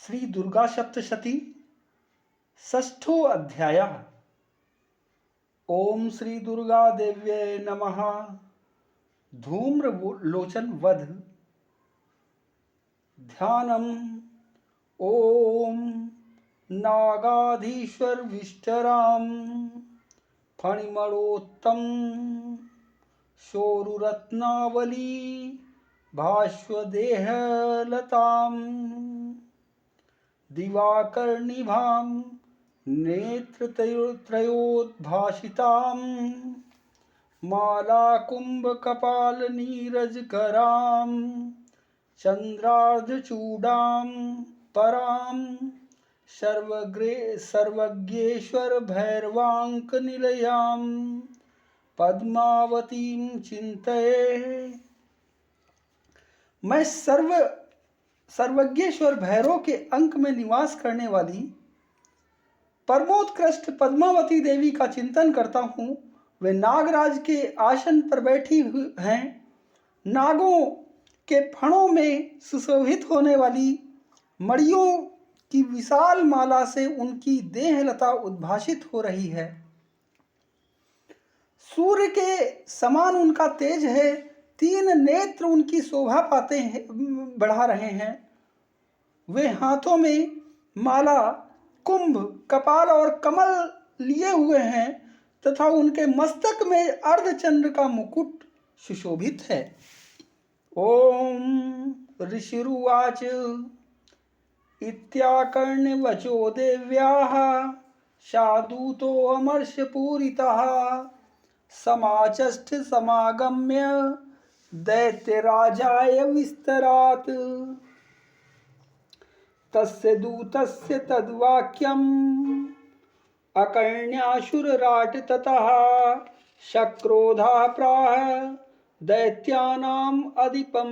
श्री दुर्गा सप्तशती षष्ठो अध्यायः। ओम श्री दुर्गा देव्यै नमः। धूम्रलोचन वध। ध्यानम्। ओम नागाधीश्वर विष्टराम फणिमणोत्तम शोरुरत्नावली भास्वदेहलताम् दिवाकर्णिभां नेत्रत्रयोद्भासितां मालाकुम्भकपालनीरजकरां चन्द्रार्धचूडां परां सर्वज्ञेश्वर भैरवाङ्कनिलयां पद्मावतीं चिन्तये। मैं सर्वज्ञेश्वर भैरव के अंक में निवास करने वाली परमोत्कृष्ट पद्मावती देवी का चिंतन करता हूँ। वे नागराज के आसन पर बैठी हुई हैं। नागों के फणों में सुशोभित होने वाली मणियों की विशाल माला से उनकी देहलता उद्भासित हो रही है। सूर्य के समान उनका तेज है। 3 नेत्र उनकी शोभा पाते हैं, बढ़ा रहे हैं। वे हाथों में माला, कुंभ, कपाल और कमल लिए हुए हैं तथा उनके मस्तक में अर्धचंद्र का मुकुट सुशोभित है। ओम ऋषिरुवाच इत्याकर्ण्य वचो देव्याः शादूतो अमर्षपूरितः समाचष्ट समागम्य दैत्यराजाय विस्तरात्। तस्य दूतस्य तद्वाक्यम् अकर्ण्याशुरराट ततः शक्रोधा प्राह दैत्यानाम् अधिपं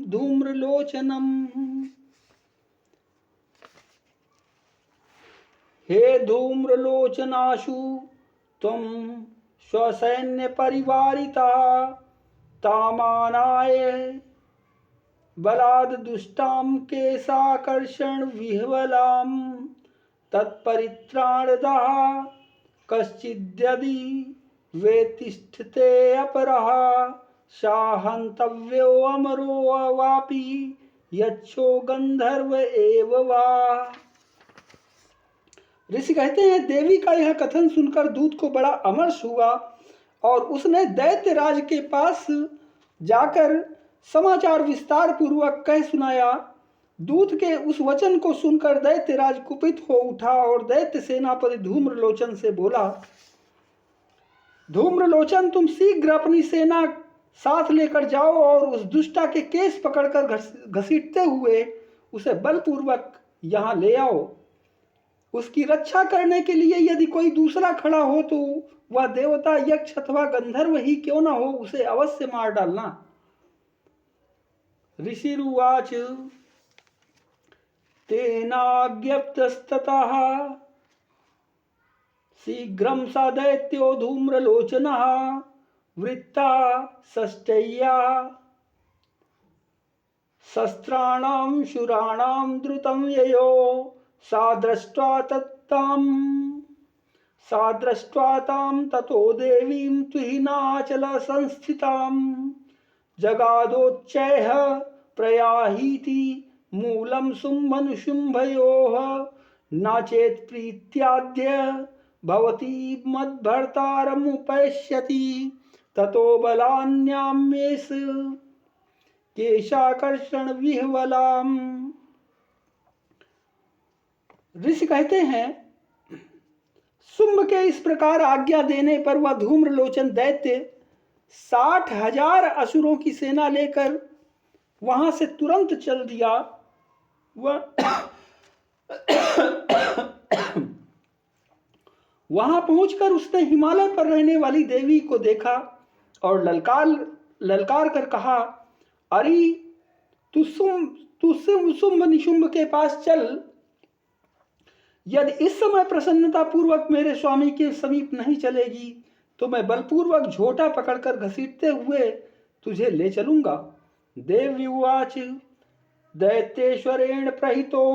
धूम्रलोचनम्। हे धूम्रलोचनाशु त्वं स्वसैन्य परिवारिता तामानाय बलाद दुष्टां केशाकर्षण विह्वलां तत्परित्राणदा कश्चिद्यदि वेतिष्ठते अपरः साहन्तव्यो अमरो वापि यच्छो गंधर्व एव वा। ऋषि कहते हैं, देवी का यह कथन सुनकर दूत को बड़ा अमर्ष हुआ और उसने दैत्यराज के पास जाकर समाचार विस्तार पूर्वक कह सुनाया। दूत के उस वचन को सुनकर दैत्यराज कुपित हो उठा और दैत्य सेनापति धूम्रलोचन से बोला, धूम्रलोचन, तुम शीघ्र अपनी सेना साथ लेकर जाओ और उस दुष्टा के केस पकड़कर घसीटते हुए उसे बलपूर्वक यहाँ ले आओ। उसकी रक्षा करने के लिए यदि कोई दूसरा खड़ा हो तो वह देवता, यक्ष अथवा गंधर्व ही क्यों न हो, उसे अवश्य मार डालना। ऋषिरुवाच तेनाज्ञप्तस्ततः शीघ्रं स दैत्यो धूम्रलोचनः वृत्ता षष्ठ्या शस्त्राणां शूराणां द्रुतं ययो सा दृष्ट्वा तां ततो देवीं तुहिनाचल संस्थितां जगादोच्चैः प्रयाहीति मूलं शुम्भनुशुम्भयोः न चेत् प्रीत्याद्य भवती मद्भर्तारमुपैष्यति ततो बलान्याम्येष केशाकर्षण विह्वलाम्। ऋषि कहते हैं, शुंभ के इस प्रकार आज्ञा देने पर वह धूम्रलोचन दैत्य 60,000 असुरों की सेना लेकर वहां से तुरंत चल दिया। वहां पहुंचकर उसने हिमालय पर रहने वाली देवी को देखा और ललकार कर कहा, अरे तू शुंभ निशुंभ के पास चल। यदि इस समय प्रसन्नता पूर्वक मेरे स्वामी के समीप नहीं चलेगी तो मैं बलपूर्वक झोटा पकड़कर घसीटते हुए तुझे ले चलूंगा। देव्युवाच दैत्येश्वरेण प्रहितो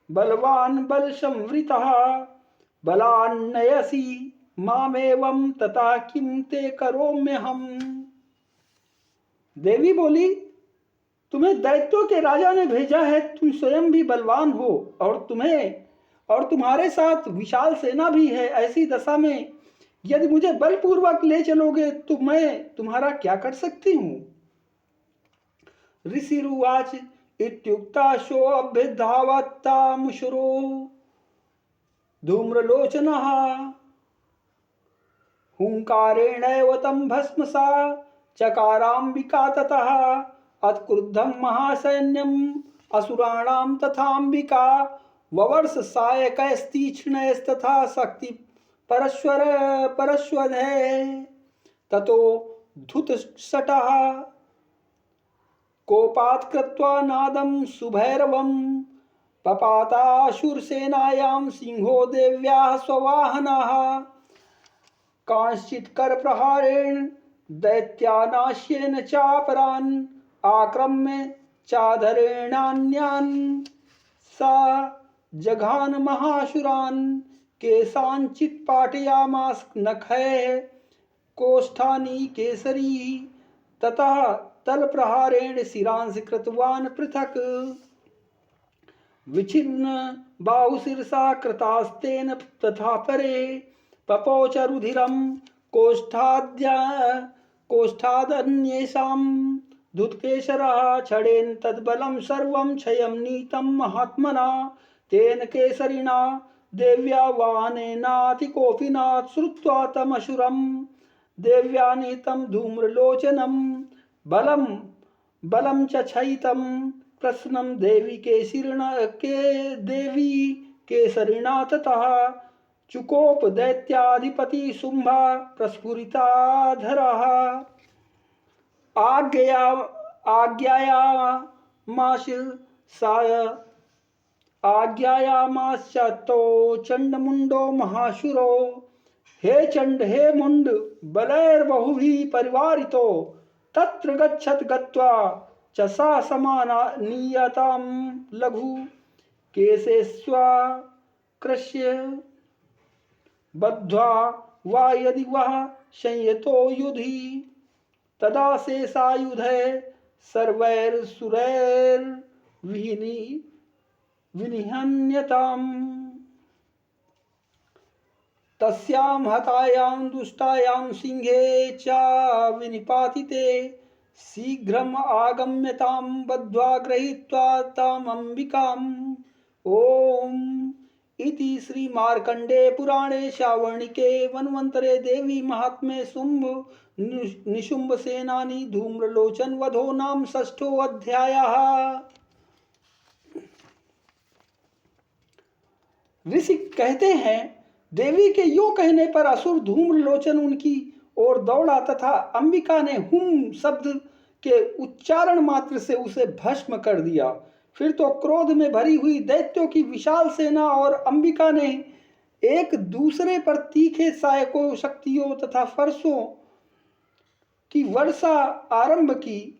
बलवान बल संवृतः बलान्नयसि मामेवं तथा किम ते करोम्यहम्। देवी बोली, तुम्हें दैत्यों के राजा ने भेजा है, तुम स्वयं भी बलवान हो और तुम्हारे साथ विशाल सेना भी है। ऐसी दशा में यदि मुझे बलपूर्वक ले चलोगे तो मैं तुम्हारा क्या कर सकती हूँ। ऋषिरुवाच इत्युक्ता सोऽभ्यधावत्तामुशुरो धूम्रलोचनः हुंकारेणैव तं भस्मसा चकाराम्बिका ततः अत्क्रुद्धं महासैन्यम् असुराणां तथाम्बिका ववर्ष सायकैस्तीक्ष्णैस्तथा शक्ति परश्वधे ततो धुतशटः कोपात् कृत्वा नादं सुभैरवं पपाताशुरसेनायां सिंहो देव्याः स्ववाहनः कांश्चित् करप्रहारेण दैत्यानाश्येन चापरान् आक्रम्य चाधरेणान्यान् सा जघान महाशुरान् केषाञ्चित् पाटयामास नखैः कोष्ठानि केसरी ततः तलप्रहारेण शिरांसि कृतवान् पृथक् विच्छिन्न बाहुशिरसा कृतास्तेन तथा परे पपोच रुधिरं कोष्ठादन्येषां धुतकेशरः छडेन तद्बलं सर्वं क्षयं नीतं महात्मना तेन केसरिणा देव्या वाहनेनातिकोपिना श्रुत्वा तमशुरं देव्या नीतं धूम्रलोचनं बलं च क्षयितं प्रश्नं देवी केसरिणा ततः चुकोप दैत्याधिपति शुंभा प्रस्फुरिताधरः आज्ञायामास तो चंडमुंडो महाशुरो हे चंड हे मुंड बलैर्बहुभिः परिवारितो तत्र गच्छत गत्वा च सा समानीयतां लघु केशेष्वा कृष्य बद्ध्वा वा यदि वह संयतो युधि तदा शेषायुधे सर्वैर्सुरैर्विनिहन्यताम् तस्यां हतायां दुष्टायां सिंहे च विनिपातिते शीघ्रम् आगम्यतां बद्ध्वा गृहीत्वा ताम् अम्बिकाम्। ओम इति श्री मार्कंडे पुराणे शावर्णिके वन्वन्तरे देवी महात्म्ये शुंभ निशुंभ सेनानी धूम्रलोचन वधो नाम षष्ठो अध्यायः। ऋषि कहते हैं, देवी के यो कहने पर असुर धूम्रलोचन उनकी ओर दौड़ा तथा अंबिका ने हुम शब्द के उच्चारण मात्र से उसे भस्म कर दिया। फिर तो क्रोध में भरी हुई दैत्यों की विशाल सेना और अंबिका ने एक दूसरे पर तीखे सहायकों शक्तियों तथा फरसों की वर्षा आरंभ की।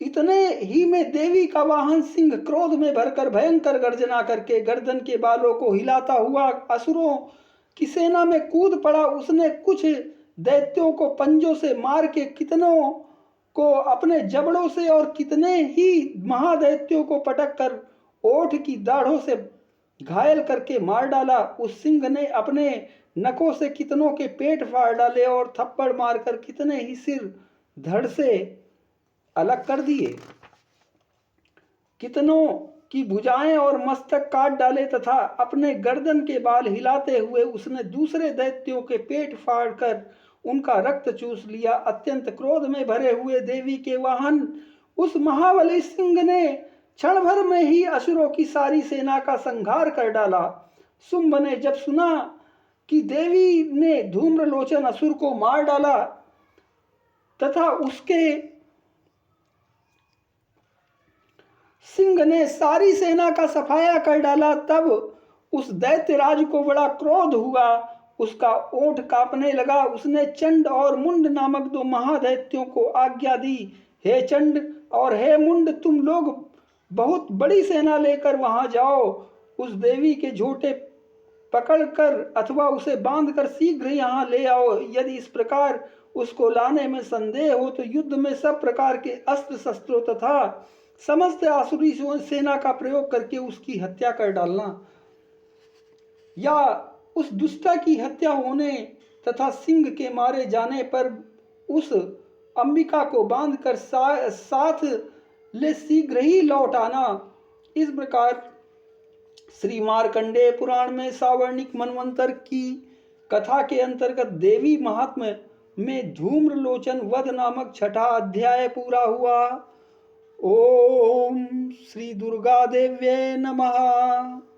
इतने ही में देवी का वाहन सिंह क्रोध में भरकर भयंकर गर्जना करके गर्दन के बालों को हिलाता हुआ असुरों की सेना में कूद पड़ा। उसने कुछ दैत्यों को पंजों से मार के कितनों को अपने जबड़ों से और कितने ही महादैत्यों को पटक कर ओठ की दाढ़ों से घायल करके मार डाला। उस सिंह ने अपने नखों से कितनों के पेट फाड़ डाले और थप्पड़ मारकर कितने ही सिर धड़ से अलग कर दिए। कितनों की भुजाएं और मस्तक काट डाले तथा अपने गर्दन के बाल हिलाते हुए उसने दूसरे दैत्यों के पेट फाड़कर उनका रक्त चूस लिया। अत्यंत क्रोध में भरे हुए देवी के वाहन उस महाबली सिंह ने क्षण भर में ही असुरों की सारी सेना का संहार कर डाला। शुंभ ने जब सुना कि देवी ने धूम्रलोचन असुर को मार डाला तथा उसके सिंह ने सारी सेना का सफाया कर डाला, तब उस दैत्यराज को बड़ा क्रोध हुआ। उसका ओठ कांपने लगा। उसने चंड और मुंड नामक दो महादैत्यों को आज्ञा दी, हे चंड और हे मुंड, तुम लोग बहुत बड़ी सेना लेकर वहां जाओ, उस देवी के झोटे पकड़कर अथवा उसे बांधकर शीघ्र यहाँ ले आओ। यदि इस प्रकार उसको लाने में संदेह हो तो युद्ध में सब प्रकार के अस्त्र शस्त्रों तथा समस्त आसुरी सेना का प्रयोग करके उसकी हत्या कर डालना, या उस दुष्टा की हत्या होने तथा सिंह के मारे जाने पर उस अंबिका को बांधकर साथ ले शीघ्र ही लौट आना। इस प्रकार श्री मार्कंडेय पुराण में सावर्णिक मनवंतर की कथा के अंतर्गत देवी महात्म्य में धूम्रलोचन वध नामक छठा अध्याय पूरा हुआ। ओम श्री दुर्गा देव्ये नमः।